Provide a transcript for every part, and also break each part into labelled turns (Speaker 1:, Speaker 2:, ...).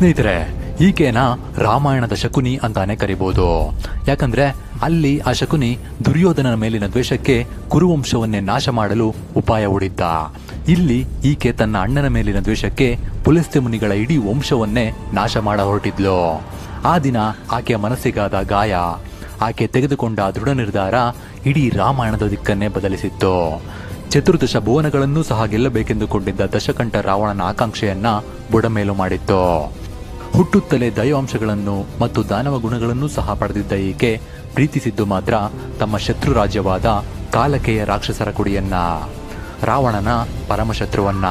Speaker 1: ಸ್ನೇಹಿತರೆ, ಈಕೆನ ರಾಮಾಯಣದ ಶಕುನಿ ಅಂತಾನೆ ಕರಿಬಹುದು. ಯಾಕಂದ್ರೆ ಅಲ್ಲಿ ಆ ಶಕುನಿ ದುರ್ಯೋಧನನ ಮೇಲಿನ ದ್ವೇಷಕ್ಕೆ ಕುರುವಂಶವನ್ನೇ ನಾಶ ಮಾಡಲು ಉಪಾಯ ಹೂಡಿದ್ದ. ಇಲ್ಲಿ ಈಕೆ ತನ್ನ ಅಣ್ಣನ ಮೇಲಿನ ದ್ವೇಷಕ್ಕೆ ಪುಲಸ್ತ್ಯ ಮುನಿಗಳ ಇಡೀ ವಂಶವನ್ನೇ ನಾಶ ಮಾಡ ಹೊರಟಿದ್ಲು. ಆ ದಿನ ಆಕೆಯ ಮನಸ್ಸಿಗಾದ ಗಾಯ, ಆಕೆ ತೆಗೆದುಕೊಂಡ ದೃಢ ನಿರ್ಧಾರ ಇಡೀ ರಾಮಾಯಣದ ದಿಕ್ಕನ್ನೇ ಬದಲಿಸಿತ್ತು. ಚತುರ್ದಶ ಭುವನಗಳನ್ನೂ ಸಹ ಗೆಲ್ಲಬೇಕೆಂದುಕೊಂಡಿದ್ದ ದಶಕಂಠ ರಾವಣನ ಆಕಾಂಕ್ಷೆಯನ್ನ ಬುಡಮೇಲು ಮಾಡಿತ್ತು. ಹುಟ್ಟುತ್ತಲೇ ದೈವಾಂಶಗಳನ್ನು ಮತ್ತು ದಾನವ ಗುಣಗಳನ್ನೂ ಸಹ ಪಡೆದಿದ್ದ ಈಕೆ ಪ್ರೀತಿಸಿದ್ದು ಮಾತ್ರ ತಮ್ಮ ಶತ್ರು ರಾಜ್ಯವಾದ ಕಾಲಕೆಯ ರಾಕ್ಷಸರ ಕುಡಿಯನ್ನ, ರಾವಣನ ಪರಮಶತ್ರುವನ್ನ.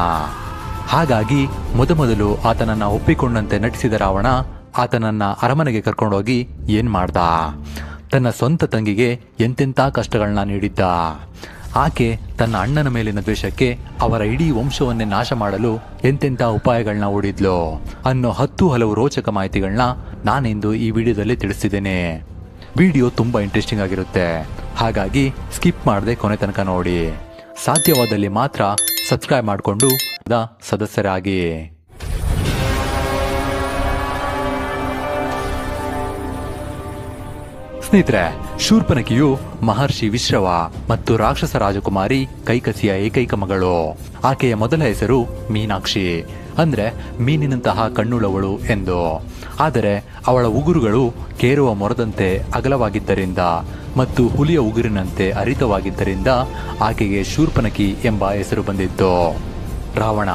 Speaker 1: ಹಾಗಾಗಿ ಮೊದಮೊದಲು ಆತನನ್ನ ಒಪ್ಪಿಕೊಂಡಂತೆ ನಟಿಸಿದ ರಾವಣ ಆತನನ್ನ ಅರಮನೆಗೆ ಕರ್ಕೊಂಡೋಗಿ ಏನ್ ಮಾಡ್ದ? ತನ್ನ ಸ್ವಂತ ತಂಗಿಗೆ ಎಂತೆಂಥ ಕಷ್ಟಗಳನ್ನ ನೀಡಿದ್ದ. ಆಕೆ ತನ್ನ ಅಣ್ಣನ ಮೇಲಿನ ದ್ವೇಷಕ್ಕೆ ಅವರ ಇಡೀ ವಂಶವನ್ನೇ ನಾಶ ಮಾಡಲು ಎಂತೆಂಥ ಉಪಾಯಗಳನ್ನ ಹೂಡಿದ್ಲು ಅನ್ನೋ 10 ಹಲವು ರೋಚಕ ಮಾಹಿತಿಗಳನ್ನ ನಾನಿಂದು ಈ ವಿಡಿಯೋದಲ್ಲಿ ತಿಳಿಸಿದ್ದೇನೆ. ವಿಡಿಯೋ ತುಂಬಾ ಇಂಟ್ರೆಸ್ಟಿಂಗ್ ಆಗಿರುತ್ತೆ, ಹಾಗಾಗಿ ಸ್ಕಿಪ್ ಮಾಡದೆ ಕೊನೆ ತನಕ ನೋಡಿ. ಸಾಧ್ಯವಾದಲ್ಲಿ ಮಾತ್ರ ಸಬ್ಸ್ಕ್ರೈಬ್ ಮಾಡಿಕೊಂಡು ಸದಸ್ಯರಾಗಿ. ಸ್ನೇಹಿತರೆ, ಶೂರ್ಪನಖಿಯು ಮಹರ್ಷಿ ವಿಶ್ರವ ಮತ್ತು ರಾಕ್ಷಸ ರಾಜಕುಮಾರಿ ಕೈಕಸಿಯ ಏಕೈಕ ಮಗಳು. ಆಕೆಯ ಮೊದಲ ಹೆಸರು ಮೀನಾಕ್ಷಿ, ಅಂದ್ರೆ ಮೀನಿನಂತಹ ಕಣ್ಣುಳ್ಳವಳು ಎಂದು. ಆದರೆ ಅವಳ ಉಗುರುಗಳು ಕೇರುವ ಮೊರದಂತೆ ಅಗಲವಾಗಿದ್ದರಿಂದ ಮತ್ತು ಹುಲಿಯ ಉಗುರಿನಂತೆ ಹರಿತವಾಗಿದ್ದರಿಂದ ಆಕೆಗೆ ಶೂರ್ಪನಖಿ ಎಂಬ ಹೆಸರು ಬಂದಿತ್ತು. ರಾವಣ,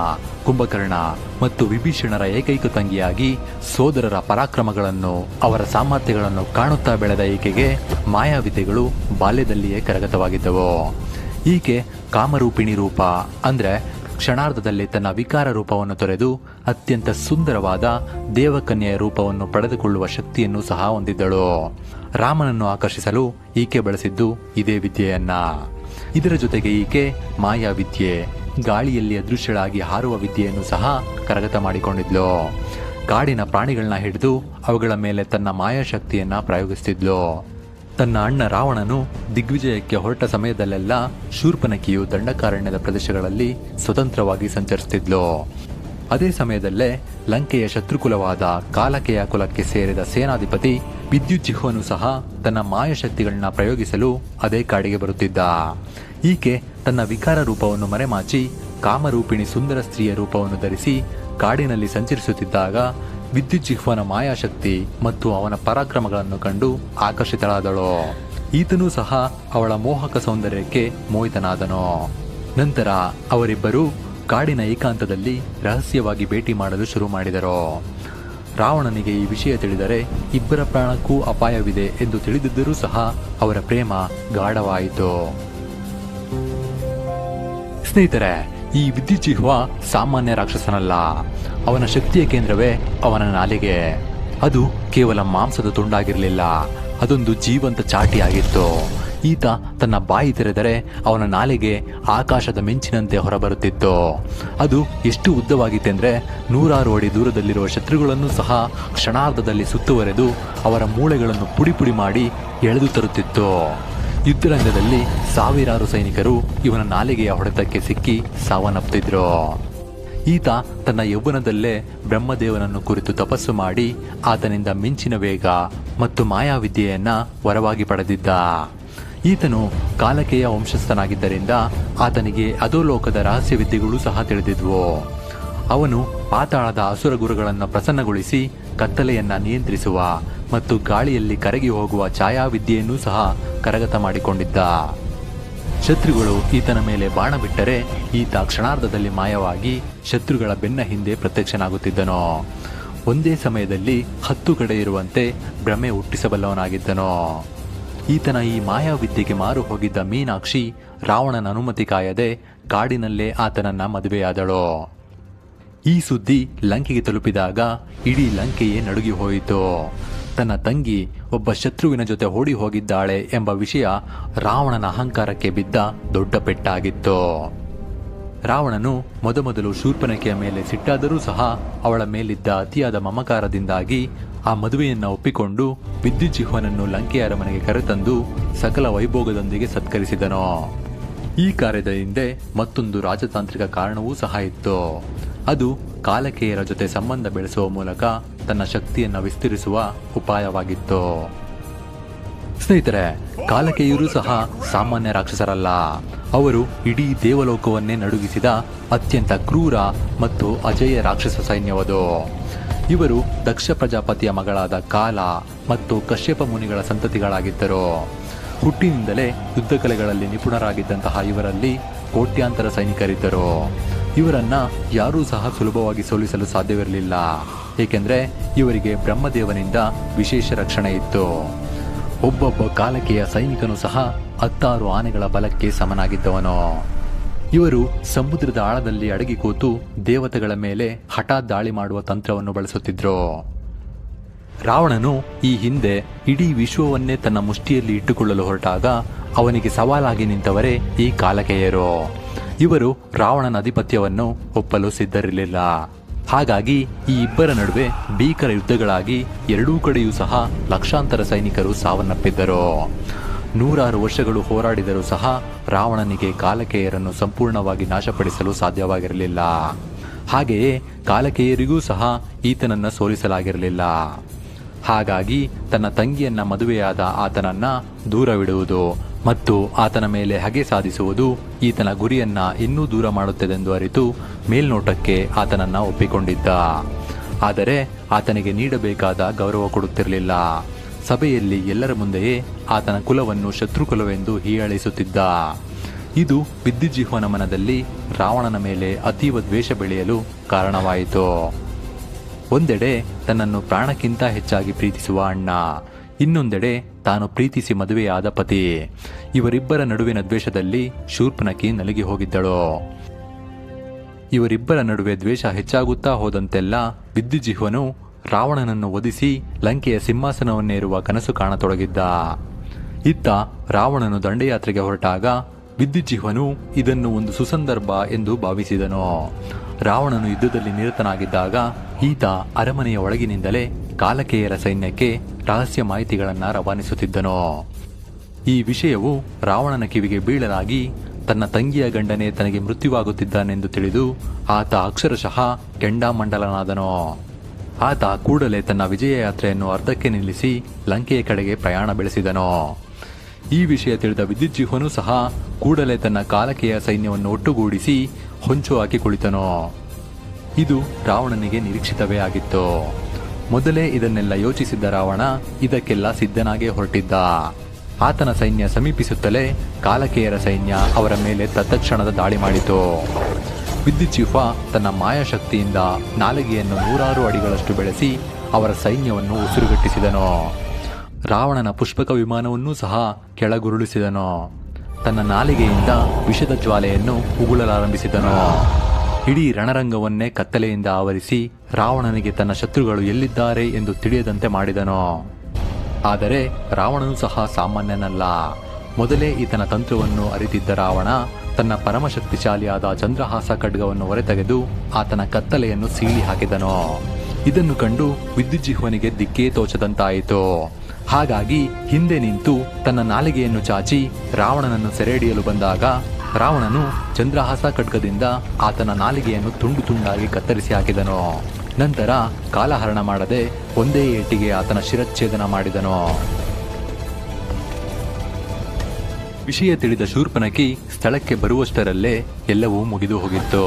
Speaker 1: ಕುಂಭಕರ್ಣ ಮತ್ತು ವಿಭೀಷಣರ ಏಕೈಕ ತಂಗಿಯಾಗಿ ಸೋದರರ ಪರಾಕ್ರಮಗಳನ್ನು, ಅವರ ಸಾಮರ್ಥ್ಯಗಳನ್ನು ಕಾಣುತ್ತಾ ಬೆಳೆದ ಈಕೆಗೆ ಮಾಯಾವಿದ್ಯೆಗಳು ಬಾಲ್ಯದಲ್ಲಿಯೇ ಕರಗತವಾಗಿದ್ದವು. ಈಕೆ ಕಾಮರೂಪಿಣಿ ರೂಪ, ಅಂದ್ರೆ ಕ್ಷಣಾರ್ಧದಲ್ಲಿ ತನ್ನ ವಿಕಾರ ರೂಪವನ್ನು ತೊರೆದು ಅತ್ಯಂತ ಸುಂದರವಾದ ದೇವಕನ್ಯೆಯ ರೂಪವನ್ನು ಪಡೆದುಕೊಳ್ಳುವ ಶಕ್ತಿಯನ್ನು ಸಹ ಹೊಂದಿದ್ದಳು. ರಾಮನನ್ನು ಆಕರ್ಷಿಸಲು ಈಕೆ ಬಳಸಿದ್ದು ಇದೇ ವಿದ್ಯೆಯನ್ನ. ಇದರ ಜೊತೆಗೆ ಈಕೆ ಮಾಯಾವಿದ್ಯೆ, ಗಾಳಿಯಲ್ಲಿ ಅದೃಶ್ಯಳಾಗಿ ಹಾರುವ ವಿದ್ಯೆಯನ್ನು ಸಹ ಕರಗತ ಮಾಡಿಕೊಂಡಿದ್ಲು. ಕಾಡಿನ ಪ್ರಾಣಿಗಳನ್ನ ಹಿಡಿದು ಅವುಗಳ ಮೇಲೆ ತನ್ನ ಮಾಯಾಶಕ್ತಿಯನ್ನ ಪ್ರಯೋಗಿಸುತ್ತಿದ್ಲು. ತನ್ನ ಅಣ್ಣ ರಾವಣನು ದಿಗ್ವಿಜಯಕ್ಕೆ ಹೊರಟ ಸಮಯದಲ್ಲೆಲ್ಲ ಶೂರ್ಪನಖಿಯು ದಂಡಕಾರಣ್ಯದ ಪ್ರದೇಶಗಳಲ್ಲಿ ಸ್ವತಂತ್ರವಾಗಿ ಸಂಚರಿಸುತ್ತಿದ್ಲು. ಅದೇ ಸಮಯದಲ್ಲೇ ಲಂಕೆಯ ಶತ್ರುಕುಲವಾದ ಕಾಲಕೆಯ ಕುಲಕ್ಕೆ ಸೇರಿದ ಸೇನಾಧಿಪತಿ ವಿದ್ಯುಜ್ಜಿಹ್ವನು ಸಹ ತನ್ನ ಮಾಯಾಶಕ್ತಿಗಳನ್ನ ಪ್ರಯೋಗಿಸಲು ಅದೇ ಕಾಡಿಗೆ ಬರುತ್ತಿದ್ದ. ಈಕೆ ತನ್ನ ವಿಕಾರ ರೂಪವನ್ನು ಮರೆಮಾಚಿ ಕಾಮರೂಪಿಣಿ ಸುಂದರ ಸ್ತ್ರೀಯ ರೂಪವನ್ನು ಧರಿಸಿ ಕಾಡಿನಲ್ಲಿ ಸಂಚರಿಸುತ್ತಿದ್ದಾಗ ವಿದ್ಯುಜ್ಜಿಹ್ವನ ಮಾಯಾಶಕ್ತಿ ಮತ್ತು ಅವನ ಪರಾಕ್ರಮಗಳನ್ನು ಕಂಡು ಆಕರ್ಷಿತಳಾದಳು. ಈತನೂ ಸಹ ಅವಳ ಮೋಹಕ ಸೌಂದರ್ಯಕ್ಕೆ ಮೋಹಿತನಾದನು. ನಂತರ ಅವರಿಬ್ಬರು ಕಾಡಿನ ಏಕಾಂತದಲ್ಲಿ ರಹಸ್ಯವಾಗಿ ಭೇಟಿ ಮಾಡಲು ಶುರು ಮಾಡಿದರು. ರಾವಣನಿಗೆ ಈ ವಿಷಯ ತಿಳಿದರೆ ಇಬ್ಬರ ಪ್ರಾಣಕ್ಕೂ ಅಪಾಯವಿದೆ ಎಂದು ತಿಳಿದಿದ್ದರೂ ಸಹ ಅವರ ಪ್ರೇಮ ಗಾಢವಾಯಿತು. ಸ್ನೇಹಿತರೆ, ಈ ವಿದ್ಯುಜ್ಜಿಹ್ವ ಸಾಮಾನ್ಯ ರಾಕ್ಷಸನಲ್ಲ. ಅವನ ಶಕ್ತಿಯ ಕೇಂದ್ರವೇ ಅವನ ನಾಲಿಗೆ. ಅದು ಕೇವಲ ಮಾಂಸದ ತುಂಡಾಗಿರಲಿಲ್ಲ, ಅದೊಂದು ಜೀವಂತ ಚಾಟಿಯಾಗಿತ್ತು. ಈತ ತನ್ನ ಬಾಯಿ ತೆರೆದರೆ ಅವನ ನಾಲಿಗೆ ಆಕಾಶದ ಮಿಂಚಿನಂತೆ ಹೊರಬರುತ್ತಿತ್ತು. ಅದು ಎಷ್ಟು ಉದ್ದವಾಗಿತ್ತೆಂದ್ರೆ 100 ಅಡಿ ದೂರದಲ್ಲಿರುವ ಶತ್ರುಗಳನ್ನು ಸಹ ಕ್ಷಣಾರ್ಧದಲ್ಲಿ ಸುತ್ತುವರೆದು ಅವರ ಮೂಳೆಗಳನ್ನು ಪುಡಿ ಪುಡಿ ಮಾಡಿ ಎಳೆದು ತರುತ್ತಿತ್ತು. ಯುದ್ಧರಂಗದಲ್ಲಿ ಸಾವಿರಾರು ಸೈನಿಕರು ಇವನ ನಾಲಿಗೆಯ ಹೊಡೆತಕ್ಕೆ ಸಿಕ್ಕಿ ಸಾವನ್ನಪ್ಪಿದ್ರು. ಈತ ತನ್ನ ಯೌವನದಲ್ಲೇ ಬ್ರಹ್ಮದೇವನನ್ನು ಕುರಿತು ತಪಸ್ಸು ಮಾಡಿ ಆತನಿಂದ ಮಿಂಚಿನ ವೇಗ ಮತ್ತು ಮಾಯಾವಿದ್ಯೆಯನ್ನ ವರವಾಗಿ ಪಡೆದಿದ್ದ. ಈತನು ಕಾಲಕೆಯ ವಂಶಸ್ಥನಾಗಿದ್ದರಿಂದ ಆತನಿಗೆ ಅಧೋಲೋಕದ ರಹಸ್ಯ ವಿದ್ಯೆಗಳು ಸಹ ತಿಳಿದಿದ್ವು. ಅವನು ಪಾತಾಳದ ಅಸುರ ಗುರುಗಳನ್ನು ಪ್ರಸನ್ನಗೊಳಿಸಿ ಕತ್ತಲೆಯನ್ನ ನಿಯಂತ್ರಿಸುವ ಮತ್ತು ಗಾಳಿಯಲ್ಲಿ ಕರಗಿ ಹೋಗುವ ಛಾಯಾವಿದ್ಯೆಯನ್ನೂ ಸಹ ಕರಗತ ಮಾಡಿಕೊಂಡಿದ್ದ. ಶತ್ರುಗಳು ಈತನ ಮೇಲೆ ಬಾಣ ಬಿಟ್ಟರೆ ಈತ ಕ್ಷಣಾರ್ಧದಲ್ಲಿ ಮಾಯವಾಗಿ ಶತ್ರುಗಳ ಬೆನ್ನ ಹಿಂದೆ ಪ್ರತ್ಯಕ್ಷನಾಗುತ್ತಿದ್ದನು. ಒಂದೇ ಸಮಯದಲ್ಲಿ 10 ಕಡೆ ಇರುವಂತೆ ಭ್ರಮೆ ಹುಟ್ಟಿಸಬಲ್ಲವನಾಗಿದ್ದನು. ಈತನ ಈ ಮಾಯಾವಿದ್ಯೆಗೆ ಮಾರು ಹೋಗಿದ್ದ ಮೀನಾಕ್ಷಿ ರಾವಣನ ಅನುಮತಿ ಕಾಯದೆ ಕಾಡಿನಲ್ಲೇ ಆತನನ್ನ ಮದುವೆಯಾದಳು. ಈ ಸುದ್ದಿ ಲಂಕೆಗೆ ತಲುಪಿದಾಗ ಇಡೀ ಲಂಕೆಯೇ ನಡುಗಿ ಹೋಯಿತು. ತನ್ನ ತಂಗಿ ಒಬ್ಬ ಶತ್ರುವಿನ ಜೊತೆ ಓಡಿ ಹೋಗಿದ್ದಾಳೆ ಎಂಬ ವಿಷಯ ರಾವಣನ ಅಹಂಕಾರಕ್ಕೆ ಬಿದ್ದ ದೊಡ್ಡ ಪೆಟ್ಟಾಗಿತ್ತು. ರಾವಣನು ಮೊದಮೊದಲು ಶೂರ್ಪನಖಿಯ ಮೇಲೆ ಸಿಟ್ಟಾದರೂ ಸಹ ಅವಳ ಮೇಲಿದ್ದ ಅತಿಯಾದ ಮಮಕಾರದಿಂದಾಗಿ ಆ ಮದುವೆಯನ್ನ ಒಪ್ಪಿಕೊಂಡು ವಿದ್ಯುಜ್ಜಿಹ್ವನನ್ನು ಲಂಕೆಯ ಅರಮನೆಗೆ ಕರೆತಂದು ಸಕಲ ವೈಭೋಗದೊಂದಿಗೆ ಸತ್ಕರಿಸಿದನು. ಈ ಕಾರ್ಯದ ಹಿಂದೆ ಮತ್ತೊಂದು ರಾಜತಾಂತ್ರಿಕ ಕಾರಣವೂ ಸಹ ಇತ್ತು. ಅದು ಕಾಲಕೇಯರ ಜೊತೆ ಸಂಬಂಧ ಬೆಳೆಸುವ ಮೂಲಕ ತನ್ನ ಶಕ್ತಿಯನ್ನು ವಿಸ್ತರಿಸುವ ಉಪಾಯವಾಗಿತ್ತು. ಸ್ನೇಹಿತರೆ, ಕಾಲಕೇಯರು ಸಹ ಸಾಮಾನ್ಯ ರಾಕ್ಷಸರಲ್ಲ. ಅವರು ಇಡೀ ದೇವಲೋಕವನ್ನೇ ನಡುಗಿಸಿದ ಅತ್ಯಂತ ಕ್ರೂರ ಮತ್ತು ಅಜೇಯ ರಾಕ್ಷಸ ಸೈನ್ಯವದು. ಇವರು ದಕ್ಷ ಪ್ರಜಾಪತಿಯ ಮಗಳಾದ ಕಾಲ ಮತ್ತು ಕಶ್ಯಪ ಮುನಿಗಳ ಸಂತತಿಗಳಾಗಿದ್ದರು. ಹುಟ್ಟಿನಿಂದಲೇ ಯುದ್ಧ ಕಲೆಗಳಲ್ಲಿ ನಿಪುಣರಾಗಿದ್ದಂತಹ ಇವರಲ್ಲಿ ಕೋಟ್ಯಾಂತರ ಸೈನಿಕರಿದ್ದರು. ಇವರನ್ನ ಯಾರೂ ಸಹ ಸುಲಭವಾಗಿ ಸೋಲಿಸಲು ಸಾಧ್ಯವಿರಲಿಲ್ಲ, ಏಕೆಂದರೆ ಇವರಿಗೆ ಬ್ರಹ್ಮದೇವನಿಂದ ವಿಶೇಷ ರಕ್ಷಣೆ ಇತ್ತು. ಒಬ್ಬೊಬ್ಬ ಕಾಲಕೆಯ ಸೈನಿಕನು ಸಹ 16 ಆನೆಗಳ ಬಲಕ್ಕೆ ಸಮನಾಗಿದ್ದವನು. ಇವರು ಸಮುದ್ರದ ಆಳದಲ್ಲಿ ಅಡಗಿ ಕೂತು ದೇವತೆಗಳ ಮೇಲೆ ಹಠಾತ್ ದಾಳಿ ಮಾಡುವ ತಂತ್ರವನ್ನು ಬಳಸುತ್ತಿದ್ರು. ರಾವಣನು ಈ ಹಿಂದೆ ಇಡೀ ವಿಶ್ವವನ್ನೇ ತನ್ನ ಮುಷ್ಟಿಯಲ್ಲಿ ಇಟ್ಟುಕೊಳ್ಳಲು ಹೊರಟಾಗ ಅವನಿಗೆ ಸವಾಲಾಗಿ ನಿಂತವರೇ ಈ ಕಾಲಕೇಯರು. ಇವರು ರಾವಣನ ಅಧಿಪತ್ಯವನ್ನು ಒಪ್ಪಲು ಸಿದ್ಧರಿರಲಿಲ್ಲ. ಹಾಗಾಗಿ ಈ ಇಬ್ಬರ ನಡುವೆ ಭೀಕರ ಯುದ್ಧಗಳಾಗಿ ಎರಡೂ ಕಡೆಯೂ ಸಹ ಲಕ್ಷಾಂತರ ಸೈನಿಕರು ಸಾವನ್ನಪ್ಪಿದ್ದರು. 100 ವರ್ಷಗಳು ಹೋರಾಡಿದರೂ ಸಹ ರಾವಣನಿಗೆ ಕಾಲಕೇಯರನ್ನು ಸಂಪೂರ್ಣವಾಗಿ ನಾಶಪಡಿಸಲು ಸಾಧ್ಯವಾಗಿರಲಿಲ್ಲ. ಹಾಗೆಯೇ ಕಾಲಕೇಯರಿಗೂ ಸಹ ಈತನನ್ನ ಸೋಲಿಸಲಾಗಿರಲಿಲ್ಲ. ಹಾಗಾಗಿ ತನ್ನ ತಂಗಿಯನ್ನ ಮದುವೆಯಾದ ಆತನನ್ನ ದೂರವಿಡುವುದು ಮತ್ತು ಆತನ ಮೇಲೆ ಹಗೆ ಸಾಧಿಸುವುದು ಈತನ ಗುರಿಯನ್ನ ಇನ್ನೂ ದೂರ ಮಾಡುತ್ತದೆಂದು ಅರಿತು ಮೇಲ್ನೋಟಕ್ಕೆ ಆತನನ್ನ ಒಪ್ಪಿಕೊಂಡಿದ್ದ. ಆದರೆ ಆತನಿಗೆ ನೀಡಬೇಕಾದ ಗೌರವ ಕೊಡುತ್ತಿರಲಿಲ್ಲ. ಸಭೆಯಲ್ಲಿ ಎಲ್ಲರ ಮುಂದೆಯೇ ಆತನ ಕುಲವನ್ನು ಶತ್ರುಕುಲವೆಂದು ಹೀಯಾಳಿಸುತ್ತಿದ್ದ. ಇದು ವಿದ್ಯುಜ್ಜಿಹ್ವನ ಮನದಲ್ಲಿ ರಾವಣನ ಮೇಲೆ ಅತೀವ ದ್ವೇಷ ಬೆಳೆಯಲು ಕಾರಣವಾಯಿತು. ಒಂದೆಡೆ ತನ್ನನ್ನು ಪ್ರಾಣಕ್ಕಿಂತ ಹೆಚ್ಚಾಗಿ ಪ್ರೀತಿಸುವ ಅಣ್ಣ, ಇನ್ನೊಂದೆಡೆ ತಾನು ಪ್ರೀತಿಸಿ ಮದುವೆಯಾದ ಪತಿ. ಇವರಿಬ್ಬರ ನಡುವಿನ ದ್ವೇಷದಲ್ಲಿ ಶೂರ್ಪನಖಿ ನಲುಗಿ ಹೋಗಿದ್ದಳು. ಇವರಿಬ್ಬರ ನಡುವೆ ದ್ವೇಷ ಹೆಚ್ಚಾಗುತ್ತಾ ಹೋದಂತೆಲ್ಲ ವಿದ್ಯುಜ್ಜಿಹ್ವನು ರಾವಣನನ್ನು ವಧಿಸಿ ಲಂಕೆಯ ಸಿಂಹಾಸನವನ್ನೇರುವ ಕನಸು ಕಾಣತೊಡಗಿದ್ದ. ಇತ್ತ ರಾವಣನು ದಂಡಯಾತ್ರೆಗೆ ಹೊರಟಾಗ ವಿದ್ಯುಜ್ಜಿಹ್ವನು ಇದನ್ನು ಒಂದು ಸುಸಂದರ್ಭ ಎಂದು ಭಾವಿಸಿದನು. ರಾವಣನು ಯುದ್ಧದಲ್ಲಿ ನಿರತನಾಗಿದ್ದಾಗ ಈತ ಅರಮನೆಯ ಒಳಗಿನಿಂದಲೇ ಕಾಲಕೇಯರ ಸೈನ್ಯಕ್ಕೆ ರಹಸ್ಯ ಮಾಹಿತಿಗಳನ್ನು ರವಾನಿಸುತ್ತಿದ್ದನು. ಈ ವಿಷಯವು ರಾವಣನ ಕಿವಿಗೆ ಬೀಳಲಾಗಿ ತನ್ನ ತಂಗಿಯ ಗಂಡನೇ ತನಗೆ ಮೃತ್ಯುವಾಗುತ್ತಿದ್ದಾನೆಂದು ತಿಳಿದು ಆತ ಅಕ್ಷರಶಃ ಕೆಂಡಾಮಂಡಲನಾದನು. ಆತ ಕೂಡಲೇ ತನ್ನ ವಿಜಯ ಯಾತ್ರೆಯನ್ನು ಅರ್ಧಕ್ಕೆ ನಿಲ್ಲಿಸಿ ಲಂಕೆಯ ಕಡೆಗೆ ಪ್ರಯಾಣ ಬೆಳೆಸಿದನು. ಈ ವಿಷಯ ತಿಳಿದ ವಿದ್ಯುಜ್ಜಿಹ್ವನು ಸಹ ಕೂಡಲೇ ತನ್ನ ಕಾಲಕೇಯ ಸೈನ್ಯವನ್ನು ಒಟ್ಟುಗೂಡಿಸಿ ಹೊಂಚು ಹಾಕಿ ಕುಳಿತನು. ಇದು ರಾವಣನಿಗೆ ನಿರೀಕ್ಷಿತವೇ ಆಗಿತ್ತು. ಮೊದಲೇ ಇದನ್ನೆಲ್ಲ ಯೋಚಿಸಿದ್ದ ರಾವಣ ಇದಕ್ಕೆಲ್ಲ ಸಿದ್ಧನಾಗೇ ಹೊರಟಿದ್ದ. ಆತನ ಸೈನ್ಯ ಸಮೀಪಿಸುತ್ತಲೇ ಕಾಲಕೇಯರ ಸೈನ್ಯ ಅವರ ಮೇಲೆ ತತ್ಕ್ಷಣದ ದಾಳಿ ಮಾಡಿತು. ವಿದ್ಯುಜ್ಜಿಹ್ವ ತನ್ನ ಮಾಯಾಶಕ್ತಿಯಿಂದ ನಾಲಿಗೆಯನ್ನು 100 ಅಡಿಗಳಷ್ಟು ಬೆಳೆಸಿ ಅವರ ಸೈನ್ಯವನ್ನು ಉಸಿರುಗಟ್ಟಿಸಿದನು. ರಾವಣನ ಪುಷ್ಪಕ ವಿಮಾನವನ್ನೂ ಸಹ ಕೆಳಗುರುಳಿಸಿದನು. ತನ್ನ ನಾಲಿಗೆಯಿಂದ ವಿಷದ ಜ್ವಾಲೆಯನ್ನು ಉಗುಳಲಾರಂಭಿಸಿದನು. ಇಡೀ ರಣರಂಗವನ್ನೇ ಕತ್ತಲೆಯಿಂದ ಆವರಿಸಿ ರಾವಣನಿಗೆ ತನ್ನ ಶತ್ರುಗಳು ಎಲ್ಲಿದ್ದಾರೆ ಎಂದು ತಿಳಿಯದಂತೆ ಮಾಡಿದನು. ಆದರೆ ರಾವಣನು ಸಹ ಸಾಮಾನ್ಯನಲ್ಲ. ಮೊದಲೇ ಈತನ ತಂತ್ರವನ್ನು ಅರಿತಿದ್ದ ರಾವಣ ತನ್ನ ಪರಮಶಕ್ತಿಶಾಲಿಯಾದ ಚಂದ್ರಹಾಸ ಖಡ್ಗವನ್ನು ಹೊರತೆಗೆದು ಆತನ ಕತ್ತಲೆಯನ್ನು ಸೀಳಿ ಹಾಕಿದನು. ಇದನ್ನು ಕಂಡು ವಿದ್ಯುಜ್ಜಿಹ್ವನಿಗೆ ದಿಕ್ಕೇ ತೋಚದಂತಾಯಿತು. ಹಾಗಾಗಿ ಹಿಂದೆ ನಿಂತು ತನ್ನ ನಾಲಿಗೆಯನ್ನು ಚಾಚಿ ರಾವಣನನ್ನು ಸೆರೆಹಿಡಿಯಲು ಬಂದಾಗ ರಾವಣನು ಚಂದ್ರಹಾಸ ಖಡ್ಗದಿಂದ ಆತನ ನಾಲಿಗೆಯನ್ನು ತುಂಡು ತುಂಡಾಗಿ ಕತ್ತರಿಸಿ ಹಾಕಿದನು. ನಂತರ ಕಾಲಹರಣ ಮಾಡದೆ ಒಂದೇ ಏಟಿಗೆ ಆತನ ಶಿರಚ್ಛೇದನ ಮಾಡಿದನು. ವಿಷಯ ತಿಳಿದ ಶೂರ್ಪನಖಿ ಸ್ಥಳಕ್ಕೆ ಬರುವಷ್ಟರಲ್ಲೇ ಎಲ್ಲವೂ ಮುಗಿದು ಹೋಗಿತ್ತು.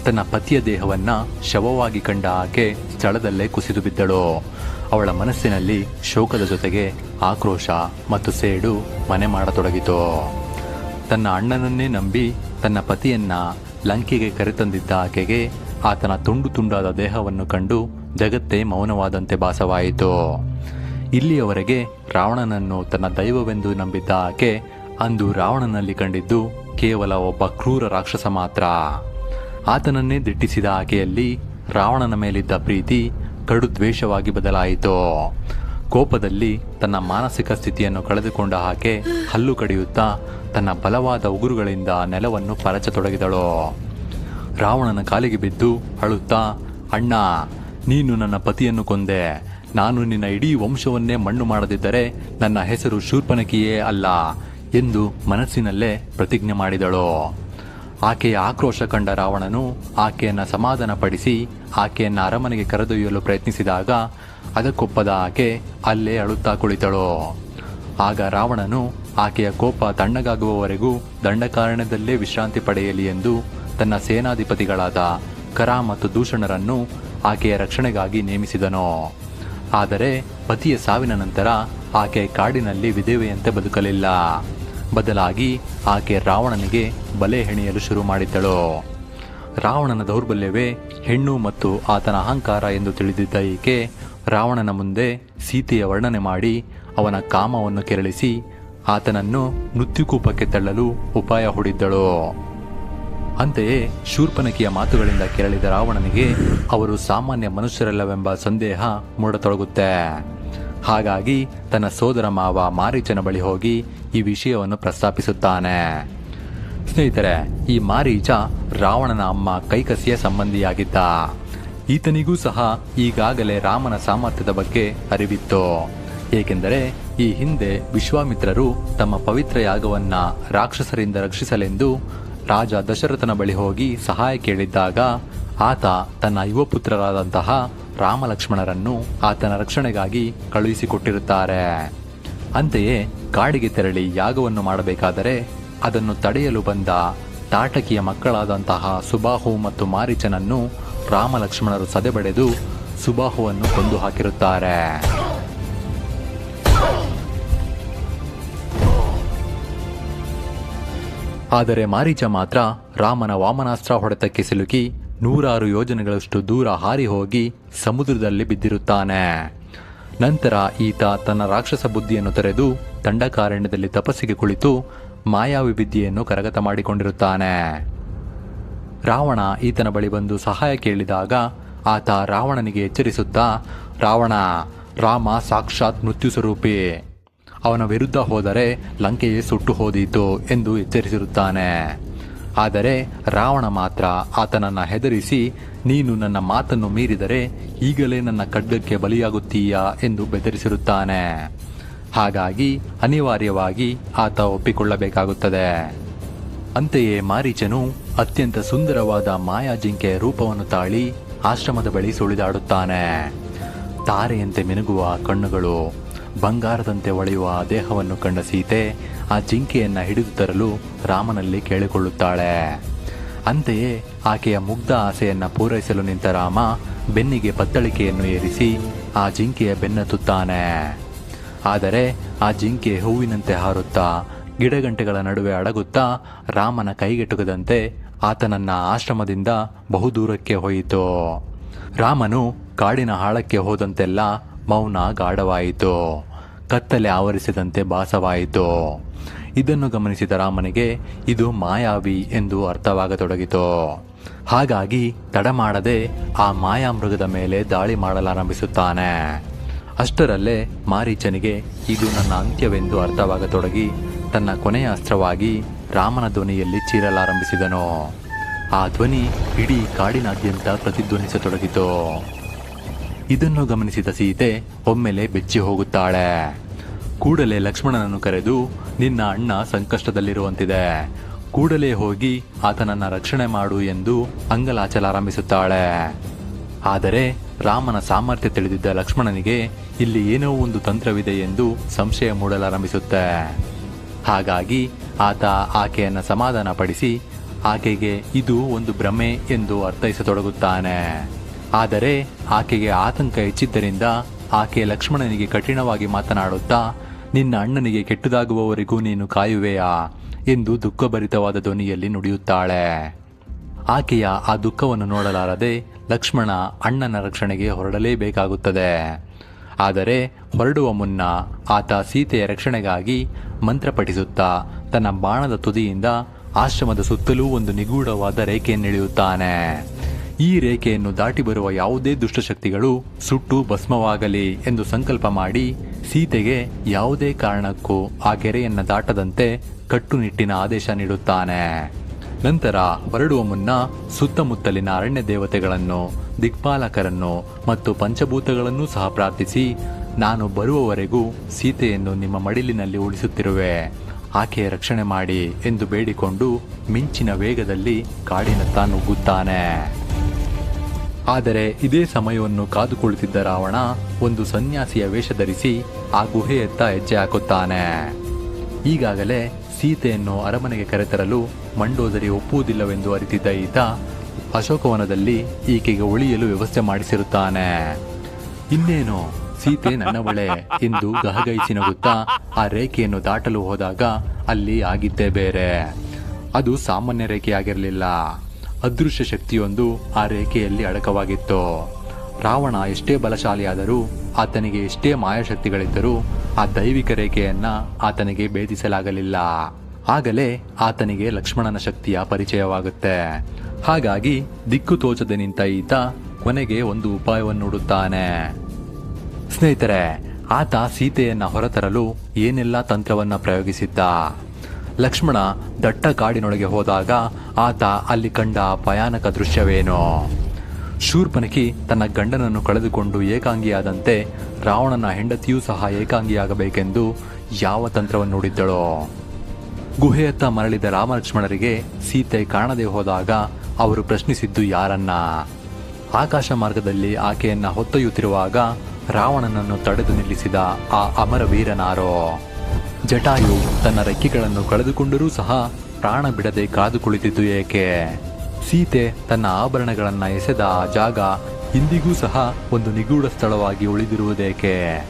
Speaker 1: ತನ್ನ ಪತಿಯ ದೇಹವನ್ನ ಶವವಾಗಿ ಕಂಡ ಆಕೆ ಸ್ಥಳದಲ್ಲೇ ಕುಸಿದು ಬಿದ್ದಳು. ಅವಳ ಮನಸ್ಸಿನಲ್ಲಿ ಶೋಕದ ಜೊತೆಗೆ ಆಕ್ರೋಶ ಮತ್ತು ಸೇಡು ಮನೆ ಮಾಡತೊಡಗಿತು. ತನ್ನ ಅಣ್ಣನನ್ನೇ ನಂಬಿ ತನ್ನ ಪತಿಯನ್ನ ಲಂಕೆಗೆ ಕರೆತಂದಿದ್ದ ಆಕೆಗೆ ಆತನ ತುಂಡು ತುಂಡಾದ ದೇಹವನ್ನು ಕಂಡು ಜಗತ್ತೇ ಮೌನವಾದಂತೆ ಭಾಸವಾಯಿತು. ಇಲ್ಲಿಯವರೆಗೆ ರಾವಣನನ್ನು ತನ್ನ ದೈವವೆಂದು ನಂಬಿದ್ದ ಆಕೆ ಅಂದು ರಾವಣನಲ್ಲಿ ಕಂಡಿದ್ದು ಕೇವಲ ಒಬ್ಬ ಕ್ರೂರ ರಾಕ್ಷಸ ಮಾತ್ರ. ಆತನನ್ನೇ ದಿಟ್ಟಿಸಿದ ಆಕೆಯಲ್ಲಿ ರಾವಣನ ಮೇಲಿದ್ದ ಪ್ರೀತಿ ಕಡು ದ್ವೇಷವಾಗಿ ಬದಲಾಯಿತು. ಕೋಪದಲ್ಲಿ ತನ್ನ ಮಾನಸಿಕ ಸ್ಥಿತಿಯನ್ನು ಕಳೆದುಕೊಂಡ ಆಕೆ ಹಲ್ಲು ಕಡಿಯುತ್ತಾ ತನ್ನ ಬಲವಾದ ಉಗುರುಗಳಿಂದ ನೆಲವನ್ನು ಪರಚತೊಡಗಿದಳು. ರಾವಣನ ಕಾಲಿಗೆ ಬಿದ್ದು ಅಳುತ್ತಾ, ಅಣ್ಣ, ನೀನು ನನ್ನ ಪತಿಯನ್ನು ಕೊಂದೆ. ನಾನು ನಿನ್ನ ಇಡೀ ವಂಶವನ್ನೇ ಮಣ್ಣು ಮಾಡದಿದ್ದರೆ ನನ್ನ ಹೆಸರು ಶೂರ್ಪನಖಿಯೇ ಅಲ್ಲ ಎಂದು ಮನಸ್ಸಿನಲ್ಲೇ ಪ್ರತಿಜ್ಞೆ ಮಾಡಿದಳು. ಆಕೆಯ ಆಕ್ರೋಶ ಕಂಡ ರಾವಣನು ಆಕೆಯನ್ನ ಸಮಾಧಾನಪಡಿಸಿ ಆಕೆಯನ್ನ ಅರಮನೆಗೆ ಕರೆದೊಯ್ಯಲು ಪ್ರಯತ್ನಿಸಿದಾಗ ಅದಕ್ಕೊಪ್ಪದ ಆಕೆ ಅಲ್ಲೇ ಅಳುತ್ತಾ ಕುಳಿತಳು. ಆಗ ರಾವಣನು ಆಕೆಯ ಕೋಪ ತಣ್ಣಗಾಗುವವರೆಗೂ ದಂಡಕಾರಣ್ಯದಲ್ಲೇ ವಿಶ್ರಾಂತಿ ಪಡೆಯಲಿ ಎಂದು ತನ್ನ ಸೇನಾಧಿಪತಿಗಳಾದ ಕರ ಮತ್ತು ದೂಷಣರನ್ನು ಆಕೆಯ ರಕ್ಷಣೆಗಾಗಿ ನೇಮಿಸಿದನು. ಆದರೆ ಪತಿಯ ಸಾವಿನ ನಂತರ ಆಕೆ ಕಾಡಿನಲ್ಲಿ ವಿಧವೆಯಂತೆ ಬದುಕಲಿಲ್ಲ. ಬದಲಾಗಿ ಆಕೆ ರಾವಣನಿಗೆ ಬಲೆ ಹೆಣೆಯಲು ಶುರು ಮಾಡಿದ್ದಳು. ರಾವಣನ ದೌರ್ಬಲ್ಯವೇ ಹೆಣ್ಣು ಮತ್ತು ಆತನ ಅಹಂಕಾರ ಎಂದು ತಿಳಿದಿದ್ದ ಈಕೆ ರಾವಣನ ಮುಂದೆ ಸೀತೆಯ ವರ್ಣನೆ ಮಾಡಿ ಅವನ ಕಾಮವನ್ನು ಕೆರಳಿಸಿ ಆತನನ್ನು ಮೃತ್ಯುಕೂಪಕ್ಕೆ ತಳ್ಳಲು ಉಪಾಯ ಹೂಡಿದ್ದಳು. ಅಂತೆಯೇ ಶೂರ್ಪನಖಿಯ ಮಾತುಗಳಿಂದ ಕೆರಳಿದ ರಾವಣನಿಗೆ ಅವರು ಸಾಮಾನ್ಯ ಮನುಷ್ಯರಲ್ಲವೆಂಬ ಸಂದೇಹ ಮೂಡತೊಡಗುತ್ತೆ. ಹಾಗಾಗಿ ತನ್ನ ಸೋದರ ಮಾವ ಮಾರೀಚನ ಬಳಿ ಹೋಗಿ ಈ ವಿಷಯವನ್ನು ಪ್ರಸ್ತಾಪಿಸುತ್ತಾನೆ. ಸ್ನೇಹಿತರೆ, ಈ ಮಾರೀಚ ರಾವಣನ ಅಮ್ಮ ಕೈಕಸಿಯ ಸಂಬಂಧಿಯಾಗಿದ್ದ. ಈತನಿಗೂ ಸಹ ಈಗಾಗಲೇ ರಾಮನ ಸಾಮರ್ಥ್ಯದ ಬಗ್ಗೆ ಅರಿವಿತ್ತು. ಏಕೆಂದರೆ ಈ ಹಿಂದೆ ವಿಶ್ವಾಮಿತ್ರರು ತಮ್ಮ ಪವಿತ್ರ ಯಾಗವನ್ನ ರಾಕ್ಷಸರಿಂದ ರಕ್ಷಿಸಲೆಂದು ರಾಜ ದಶರಥನ ಬಳಿ ಹೋಗಿ ಸಹಾಯ ಕೇಳಿದ್ದಾಗ ಆತ ತನ್ನ ಯುವ ಪುತ್ರರಾದಂತಹ ರಾಮಲಕ್ಷ್ಮಣರನ್ನು ಆತನ ರಕ್ಷಣೆಗಾಗಿ ಕಳುಹಿಸಿಕೊಟ್ಟಿರುತ್ತಾರೆ. ಅಂತೆಯೇ ಕಾಡಿಗೆ ತೆರಳಿ ಯಾಗವನ್ನು ಮಾಡಬೇಕಾದರೆ ಅದನ್ನು ತಡೆಯಲು ಬಂದ ತಾಟಕಿಯ ಮಕ್ಕಳಾದಂತಹ ಸುಬಾಹು ಮತ್ತು ಮಾರೀಚನನ್ನು ರಾಮಲಕ್ಷ್ಮಣರು ಸದೆಬಡೆದು ಸುಬಾಹುವನ್ನು ಕೊಂದು ಹಾಕಿರುತ್ತಾರೆ. ಆದರೆ ಮಾರೀಚ ಮಾತ್ರ ರಾಮನ ವಾಮನಾಸ್ತ್ರ ಹೊಡೆತಕ್ಕೆ ಸಿಲುಕಿ 100 ಯೋಜನೆಗಳಷ್ಟು ದೂರ ಹಾರಿ ಹೋಗಿ ಸಮುದ್ರದಲ್ಲಿ ಬಿದ್ದಿರುತ್ತಾನೆ. ನಂತರ ಈತ ತನ್ನ ರಾಕ್ಷಸ ಬುದ್ಧಿಯನ್ನು ತೊರೆದು ದಂಡಕಾರಣ್ಯದಲ್ಲಿ ತಪಸ್ಸಿಗೆ ಕುಳಿತು ಮಾಯಾವಿ ವಿದ್ಯೆಯನ್ನು ಕರಗತ ಮಾಡಿಕೊಂಡಿರುತ್ತಾನೆ. ರಾವಣ ಈತನ ಬಳಿ ಬಂದು ಸಹಾಯ ಕೇಳಿದಾಗ ಆತ ರಾವಣನಿಗೆ ಎಚ್ಚರಿಸುತ್ತಾ, ರಾವಣ, ರಾಮ ಸಾಕ್ಷಾತ್ ಮೃತ್ಯು ಸ್ವರೂಪಿ, ಅವನ ವಿರುದ್ಧ ಹೋದರೆ ಲಂಕೆಯೇ ಸುಟ್ಟು ಹೋದೀತು ಎಂದು ಎಚ್ಚರಿಸಿರುತ್ತಾನೆ. ಆದರೆ ರಾವಣ ಮಾತ್ರ ಆತನನ್ನ ಹೆದರಿಸಿ, ನೀನು ನನ್ನ ಮಾತನ್ನು ಮೀರಿದರೆ ಈಗಲೇ ನನ್ನ ಖಡ್ಗಕ್ಕೆ ಬಲಿಯಾಗುತ್ತೀಯಾ ಎಂದು ಬೆದರಿಸಿರುತ್ತಾನೆ. ಹಾಗಾಗಿ ಅನಿವಾರ್ಯವಾಗಿ ಆತ ಒಪ್ಪಿಕೊಳ್ಳಬೇಕಾಗುತ್ತದೆ. ಅಂತೆಯೇ ಮಾರೀಚನು ಅತ್ಯಂತ ಸುಂದರವಾದ ಮಾಯಾಜಿಂಕೆಯ ರೂಪವನ್ನು ತಾಳಿ ಆಶ್ರಮದ ಬಳಿ ಸುಳಿದಾಡುತ್ತಾನೆ. ತಾರೆಯಂತೆ ಮಿನುಗುವ ಕಣ್ಣುಗಳು, ಬಂಗಾರದಂತೆ ಹೊಳೆಯುವ ದೇಹವನ್ನು ಕಂಡ ಸೀತೆ ಆ ಜಿಂಕೆಯನ್ನ ಹಿಡಿದು ತರಲು ರಾಮನಲ್ಲಿ ಕೇಳಿಕೊಳ್ಳುತ್ತಾಳೆ. ಅಂತೆಯೇ ಆಕೆಯ ಮುಗ್ಧ ಆಸೆಯನ್ನ ಪೂರೈಸಲು ನಿಂತ ರಾಮ ಬೆನ್ನಿಗೆ ಬತ್ತಳಿಕೆಯನ್ನು ಏರಿಸಿ ಆ ಜಿಂಕೆಯ ಬೆನ್ನತ್ತುತ್ತಾನೆ. ಆದರೆ ಆ ಜಿಂಕೆ ಹೂವಿನಂತೆ ಹಾರುತ್ತಾ ಗಿಡಗಂಟೆಗಳ ನಡುವೆ ಅಡಗುತ್ತಾ ರಾಮನ ಕೈಗೆಟುಕದಂತೆ ಆತನನ್ನ ಆಶ್ರಮದಿಂದ ಬಹುದೂರಕ್ಕೆ ಹೋಯಿತು. ರಾಮನು ಕಾಡಿನ ಆಳಕ್ಕೆ ಹೋದಂತೆಲ್ಲ ಮೌನ ಗಾಢವಾಯಿತು. ಕತ್ತಲೆ ಆವರಿಸಿದಂತೆ ಭಾಸವಾಯಿತು. ಇದನ್ನು ಗಮನಿಸಿದ ರಾಮನಿಗೆ ಇದು ಮಾಯಾವಿ ಎಂದು ಅರ್ಥವಾಗತೊಡಗಿತು. ಹಾಗಾಗಿ ತಡ ಮಾಡದೆ ಆ ಮಾಯಾಮೃಗದ ಮೇಲೆ ದಾಳಿ ಮಾಡಲಾರಂಭಿಸುತ್ತಾನೆ. ಅಷ್ಟರಲ್ಲೇ ಮಾರೀಚನಿಗೆ ಇದು ನನ್ನ ಅಂತ್ಯವೆಂದು ಅರ್ಥವಾಗತೊಡಗಿ ತನ್ನ ಕೊನೆಯ ಅಸ್ತ್ರವಾಗಿ ರಾಮನ ಧ್ವನಿಯಲ್ಲಿ ಚೀರಲಾರಂಭಿಸಿದನು. ಆ ಧ್ವನಿ ಇಡೀ ಕಾಡಿನಾದ್ಯಂತ ಪ್ರತಿಧ್ವನಿಸತೊಡಗಿತು. ಇದನ್ನು ಗಮನಿಸಿದ ಸೀತೆ ಒಮ್ಮೆಲೆ ಬೆಚ್ಚಿ ಹೋಗುತ್ತಾಳೆ. ಕೂಡಲೇ ಲಕ್ಷ್ಮಣನನ್ನು ಕರೆದು, ನಿನ್ನ ಅಣ್ಣ ಸಂಕಷ್ಟದಲ್ಲಿರುವಂತಿದೆ, ಕೂಡಲೇ ಹೋಗಿ ಆತನನ್ನ ರಕ್ಷಣೆ ಮಾಡು ಎಂದು ಅಂಗಲಾಚಲಾರಂಭಿಸುತ್ತಾಳೆ. ಆದರೆ ರಾಮನ ಸಾಮರ್ಥ್ಯ ತಿಳಿದಿದ್ದ ಲಕ್ಷ್ಮಣನಿಗೆ ಇಲ್ಲಿ ಏನೋ ಒಂದು ತಂತ್ರವಿದೆ ಎಂದು ಸಂಶಯ ಮೂಡಲಾರಂಭಿಸುತ್ತೆ. ಹಾಗಾಗಿ ಆತ ಆಕೆಯನ್ನು ಸಮಾಧಾನಪಡಿಸಿ ಆಕೆಗೆ ಇದು ಒಂದು ಭ್ರಮೆ ಎಂದು ಅರ್ಥೈಸತೊಡಗುತ್ತಾನೆ. ಆದರೆ ಆಕೆಗೆ ಆತಂಕ ಹೆಚ್ಚಿದ್ದರಿಂದ ಆಕೆ ಲಕ್ಷ್ಮಣನಿಗೆ ಕಠಿಣವಾಗಿ ಮಾತನಾಡುತ್ತಾ, ನಿನ್ನ ಅಣ್ಣನಿಗೆ ಕೆಟ್ಟದಾಗುವವರೆಗೂ ನೀನು ಕಾಯುವೆಯಾ ಎಂದು ದುಃಖಭರಿತವಾದ ಧ್ವನಿಯಲ್ಲಿ ನುಡಿಯುತ್ತಾಳೆ. ಆಕೆಯ ಆ ದುಃಖವನ್ನು ನೋಡಲಾರದೆ ಲಕ್ಷ್ಮಣ ಅಣ್ಣನ ರಕ್ಷಣೆಗೆ ಹೊರಡಲೇಬೇಕಾಗುತ್ತದೆ. ಆದರೆ ಹೊರಡುವ ಮುನ್ನ ಆತ ಸೀತೆಯ ರಕ್ಷಣೆಗಾಗಿ ಮಂತ್ರ ಪಠಿಸುತ್ತಾ ತನ್ನ ಬಾಣದ ತುದಿಯಿಂದ ಆಶ್ರಮದ ಸುತ್ತಲೂ ಒಂದು ನಿಗೂಢವಾದ ರೇಖೆಯನ್ನೆಳೆಯುತ್ತಾನೆ. ಈ ರೇಖೆಯನ್ನು ದಾಟಿ ಬರುವ ಯಾವುದೇ ದುಷ್ಟಶಕ್ತಿಗಳು ಸುಟ್ಟು ಭಸ್ಮವಾಗಲಿ ಎಂದು ಸಂಕಲ್ಪ ಮಾಡಿ ಸೀತೆಗೆ ಯಾವುದೇ ಕಾರಣಕ್ಕೂ ಆ ಗೆರೆಯನ್ನು ದಾಟದಂತೆ ಕಟ್ಟುನಿಟ್ಟಿನ ಆದೇಶ ನೀಡುತ್ತಾನೆ. ನಂತರ ಹೊರಡುವ ಮುನ್ನ ಸುತ್ತಮುತ್ತಲಿನ ಅರಣ್ಯ ದೇವತೆಗಳನ್ನು, ದಿಕ್ಪಾಲಕರನ್ನು ಮತ್ತು ಪಂಚಭೂತಗಳನ್ನೂ ಸಹ ಪ್ರಾರ್ಥಿಸಿ, ನಾನು ಬರುವವರೆಗೂ ಸೀತೆಯನ್ನು ನಿಮ್ಮ ಮಡಿಲಿನಲ್ಲಿ ಉಳಿಸುತ್ತಿರುವೆ, ಆಕೆಯ ರಕ್ಷಣೆ ಮಾಡಿ ಎಂದು ಬೇಡಿಕೊಂಡು ಮಿಂಚಿನ ವೇಗದಲ್ಲಿ ಕಾಡಿನತ್ತ ನುಗ್ಗುತ್ತಾನೆ. ಆದರೆ ಇದೇ ಸಮಯವನ್ನು ಕಾದು ಕುಳಿತಿದ್ದ ರಾವಣ ಒಂದು ಸನ್ಯಾಸಿಯ ವೇಷ ಧರಿಸಿ ಆ ಗುಹೆಯತ್ತ ಹೆಜ್ಜೆ ಹಾಕುತ್ತಾನೆ. ಈಗಾಗಲೇ ಸೀತೆಯನ್ನು ಅರಮನೆಗೆ ಕರೆತರಲು ಮಂಡೋದರಿ ಒಪ್ಪುವುದಿಲ್ಲವೆಂದು ಅರಿತಿದ್ದ ಈತ ಅಶೋಕವನದಲ್ಲಿ ಈಕೆಗೆ ಉಳಿಯಲು ವ್ಯವಸ್ಥೆ ಮಾಡಿಸಿರುತ್ತಾನೆ. ಇನ್ನೇನು ಸೀತೆ ನನ್ನವಳೆ ಎಂದು ಗಹಗೈಸಿ ನಗುತ್ತಾ ಆ ರೇಖೆಯನ್ನು ದಾಟಲು ಹೋದಾಗ ಅಲ್ಲಿ ಆಗಿದ್ದೇ ಬೇರೆ. ಅದು ಸಾಮಾನ್ಯ ರೇಖೆಯಾಗಿರಲಿಲ್ಲ. ಅದೃಶ್ಯ ಶಕ್ತಿಯೊಂದು ಆ ರೇಖೆಯಲ್ಲಿ ಅಡಕವಾಗಿತ್ತು. ರಾವಣ ಎಷ್ಟೇ ಬಲಶಾಲಿಯಾದರೂ, ಆತನಿಗೆ ಎಷ್ಟೇ ಮಾಯಾಶಕ್ತಿಗಳಿದ್ದರೂ ಆ ದೈವಿಕ ರೇಖೆಯನ್ನ ಆತನಿಗೆ ಭೇದಿಸಲಾಗಲಿಲ್ಲ. ಆಗಲೇ ಆತನಿಗೆ ಲಕ್ಷ್ಮಣನ ಶಕ್ತಿಯ ಪರಿಚಯವಾಗುತ್ತೆ. ಹಾಗಾಗಿ ದಿಕ್ಕು ತೋಚದೆ ನಿಂತ ಈತ ಕೊನೆಗೆ ಒಂದು ಉಪಾಯವನ್ನು ಹುಡುತ್ತಾನೆ. ಸ್ನೇಹಿತರೆ, ಆತ ಸೀತೆಯನ್ನ ಹೊರತರಲು ಏನೆಲ್ಲ ತಂತ್ರವನ್ನ ಪ್ರಯೋಗಿಸಿದ್ದ. ಲಕ್ಷ್ಮಣ ದಟ್ಟ ಕಾಡಿನೊಳಗೆ ಹೋದಾಗ ಆತ ಅಲ್ಲಿ ಕಂಡ ಭಯಾನಕ ದೃಶ್ಯವೇನು? ಶೂರ್ಪನಖಿ ತನ್ನ ಗಂಡನನ್ನು ಕಳೆದುಕೊಂಡು ಏಕಾಂಗಿಯಾದಂತೆ ರಾವಣನ ಹೆಂಡತಿಯೂ ಸಹ ಏಕಾಂಗಿಯಾಗಬೇಕೆಂದು ಯಾವ ತಂತ್ರವನ್ನು ಹೂಡಿದ್ದಳೋ? ಗುಹೆಯತ್ತ ಮರಳಿದ ರಾಮಲಕ್ಷ್ಮಣರಿಗೆ ಸೀತೆ ಕಾಣದೆ ಹೋದಾಗ ಅವರು ಪ್ರಶ್ನಿಸಿದ್ದು ಯಾರನ್ನ? ಆಕಾಶ ಮಾರ್ಗದಲ್ಲಿ ಆಕೆಯನ್ನ ಹೊತ್ತೊಯ್ಯುತ್ತಿರುವಾಗ ರಾವಣನನ್ನು ತಡೆದು ನಿಲ್ಲಿಸಿದ ಆ ಅಮರ ವೀರನಾರೋ? ಜಟಾಯು ತನ್ನ ರೆಕ್ಕೆಗಳನ್ನು ಕಳೆದುಕೊಂಡರೂ ಸಹ ಪ್ರಾಣ ಬಿಡದೆ ಕಾದು ಕುಳಿತಿದ್ದು ಏಕೆ? ಸೀತೆ ತನ್ನ ಆಭರಣಗಳನ್ನ ಎಸೆದ ಆ ಜಾಗ ಇಂದಿಗೂ ಸಹ ಒಂದು ನಿಗೂಢ ಸ್ಥಳವಾಗಿ ಉಳಿದಿರುವುದೇಕೆ?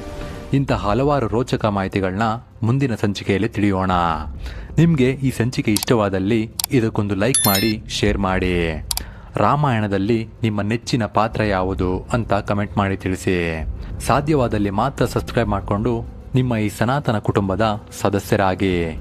Speaker 1: ಇಂತಹ ಹಲವಾರು ರೋಚಕ ಮಾಹಿತಿಗಳನ್ನ ಮುಂದಿನ ಸಂಚಿಕೆಯಲ್ಲಿ ತಿಳಿಯೋಣ. ನಿಮಗೆ ಈ ಸಂಚಿಕೆ ಇಷ್ಟವಾದಲ್ಲಿ ಇದಕ್ಕೊಂದು ಲೈಕ್ ಮಾಡಿ, ಶೇರ್ ಮಾಡಿ. ರಾಮಾಯಣದಲ್ಲಿ ನಿಮ್ಮ ನೆಚ್ಚಿನ ಪಾತ್ರ ಯಾವುದು ಅಂತ ಕಮೆಂಟ್ ಮಾಡಿ ತಿಳಿಸಿ. ಸಾಧ್ಯವಾದಲ್ಲಿ ಮಾತ್ರ ಸಬ್ಸ್ಕ್ರೈಬ್ ಮಾಡಿಕೊಂಡು ನಿಮ್ಮ ಈ ಸನಾತನ ಕುಟುಂಬದ ಸದಸ್ಯರಾಗಿ.